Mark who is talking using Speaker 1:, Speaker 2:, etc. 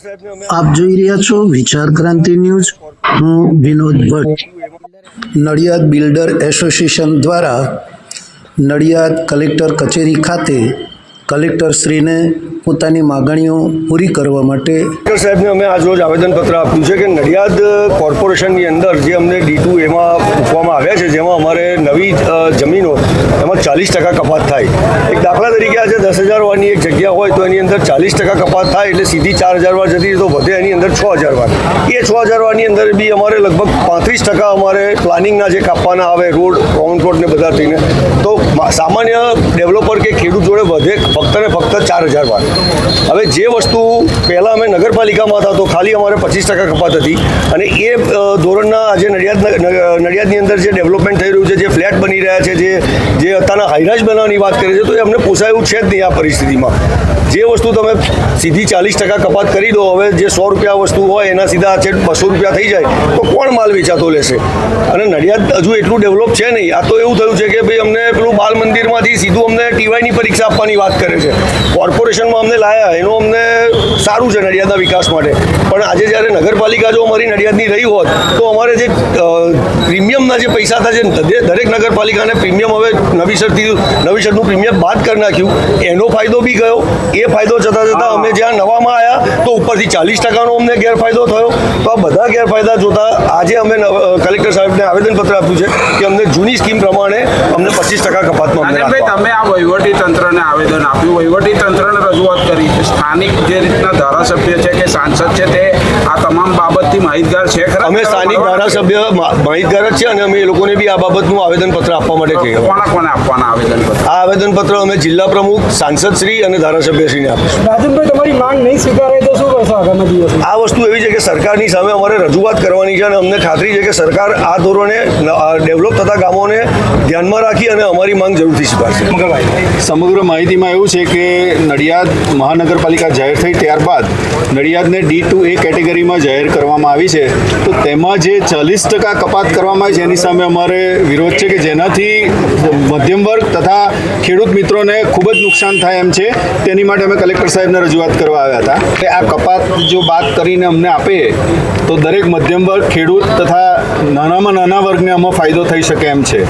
Speaker 1: આપ જોઈ રહ્યા છો વિચાર ક્રાંતિ ન્યૂઝ। હું વિનોદ ભટ્ટ। નડિયાદ બિલ્ડર એસોસિએશન દ્વારા નડિયાદ કલેક્ટર કચેરી ખાતે કલેક્ટરશ્રીને પોતાની માગણીઓ પૂરી કરવા માટે
Speaker 2: કલેક્ટર સાહેબને અમે આજ રોજ આવેદનપત્ર આપ્યું છે કે નડિયાદ કોર્પોરેશનની અંદર જે અમને D2 એમાં મૂકવામાં આવ્યા છે, જેમાં અમારે નવી જમીનો એમાં 40% કપાત થાય। એક દાખલા તરીકે આજે 10,000 વારની એક જગ્યા હોય તો એની અંદર 40% કપાત થાય એટલે સીધી 4,000 વાર જતી તો વધે એની અંદર 6,000 વાર। એ 6,000 વારની અંદર બી અમારે લગભગ 35% અમારે પ્લાનિંગના જે કાપવાના આવે રોડ કોન્ક્રીટ ને બધા થઈને, તો સામાન્ય ડેવલપર કે ખેડૂત જોડે વધે ફક્ત ને ફક્ત 4,000 વાર। હવે જે વસ્તુ પહેલાં અમે નગરપાલિકામાં હતા તો ખાલી અમારે 25% કપાત હતી, અને એ ધોરણના આજે નડિયાદની અંદર જે ડેવલપમેન્ટ થઈ રહ્યું છે, જે ફ્લેટ બની રહ્યા છે, જે અત્યારના હાઈરાઇઝ બનાવવાની વાત કરે છે, તો એ અમને પોસાય એવું છે જ નહીં આ પરિસ્થિતિમાં। જે વસ્તુ તમે સીધી 40% કપાત કરી દો, હવે જે 100 રૂપિયા વસ્તુ હોય એના સીધા છે 200 રૂપિયા થઈ જાય તો કોણ માલ વેચાતો લેશે? અને નડિયાદ હજુ એટલું ડેવલપ છે નહીં। આ તો એવું થયું છે કે ભાઈ અમને પેલું બાલ મંદિરમાંથી સીધું અમને TYની પરીક્ષા આપવાની વાત કરે છે। કોર્પોરેશનમાં અમને લાયા, એનું અમને સારું છે નડિયાદના વિકાસ માટે, પણ આજે જ્યારે નગરપાલિકા જો અમારી નડિયાદની રહી હોત તો અમારે જે પ્રીમિયમના જે પૈસા હતા, જે દરેક નગરપાલિકાને પ્રીમિયમ હવે નવીસરનું પ્રીમિયમ બાદ કરી નાખ્યું, એનો ફાયદો બી ગયો। એ ફાયદો જતાં અમે જ્યાં નવામાં આવ્યા તો ઉપરથી 40%નો અમને ગેરફાયદો થયો। તો આ બધા ગેરફાયદા જોતા આજે અમે કલેક્ટર સાહેબને આવેદનપત્ર આપ્યું છે કે અમને જૂની સ્કીમ પ્રમાણે અમને 25% કપાતમાં
Speaker 3: તમે આ વહીવટી તંત્રને આવેદન આપ્યું, વહીવટી તંત્રને રજૂઆત કરી, સ્થાનિક જે રીતના ધારાસભ્ય છે કે સાંસદ છે તે આ તમામ બાબતથી માહિતગાર છે ખરા?
Speaker 2: અમે સ્થાનિક ધારાસભ્ય માહિતગાર જ છે, અને અમે એ લોકોને બી આ બાબતનું આવેદનપત્ર આપવા માટે કહીએ।
Speaker 3: કોને આપવાના આવેદનપત્ર?
Speaker 2: આ આવેદનપત્ર અમે જિલ્લા પ્રમુખ, સાંસદશ્રી અને ધારાસભ્યશ્રીને આપીશું।
Speaker 4: રાજનભાઈ, તમારી માંગ નહીં સ્વીકારાય તો શું કરશો આગામી દિવસમાં?
Speaker 2: આ વસ્તુ એવી છે કે સરકારની સામે અમારે રજૂઆત કરવાની છે, અને અમને ખાતરી છે કે સરકાર આ ધોરણે ડેવલપ થતા ગામોને ધ્યાનમાં રાખી અને અમારી માંગ જરૂરથી સ્વીકારશે।
Speaker 5: સમગ્ર માહિતીમાં એવું છે કે નડિયાદ મહાનગરપાલિકા જાહેર થઈ ત્યારબાદ નડિયાદને D2A કેટેગરીમાં જાહેર કરવામાં આવી છે, તો તેમાં જે 40% કપાત કરવામાં આવી છે એની સામે અમારે વિરોધ છે, કે જેનાથી મધ્યમ વર્ગ તથા ખેડૂત મિત્રોને ખૂબ જ નુકસાન થાય એમ છે। તેની માટે અમે કલેક્ટર સાહેબને રજૂઆત કરવા આવ્યા હતા કે આ કપાત જો બાદ કરીને અમને આપે તો દરેક મધ્યમ વર્ગ, ખેડૂત તથા નાનામાં નાના વર્ગને આમાં ફાયદો થઈ શકે એમ છે।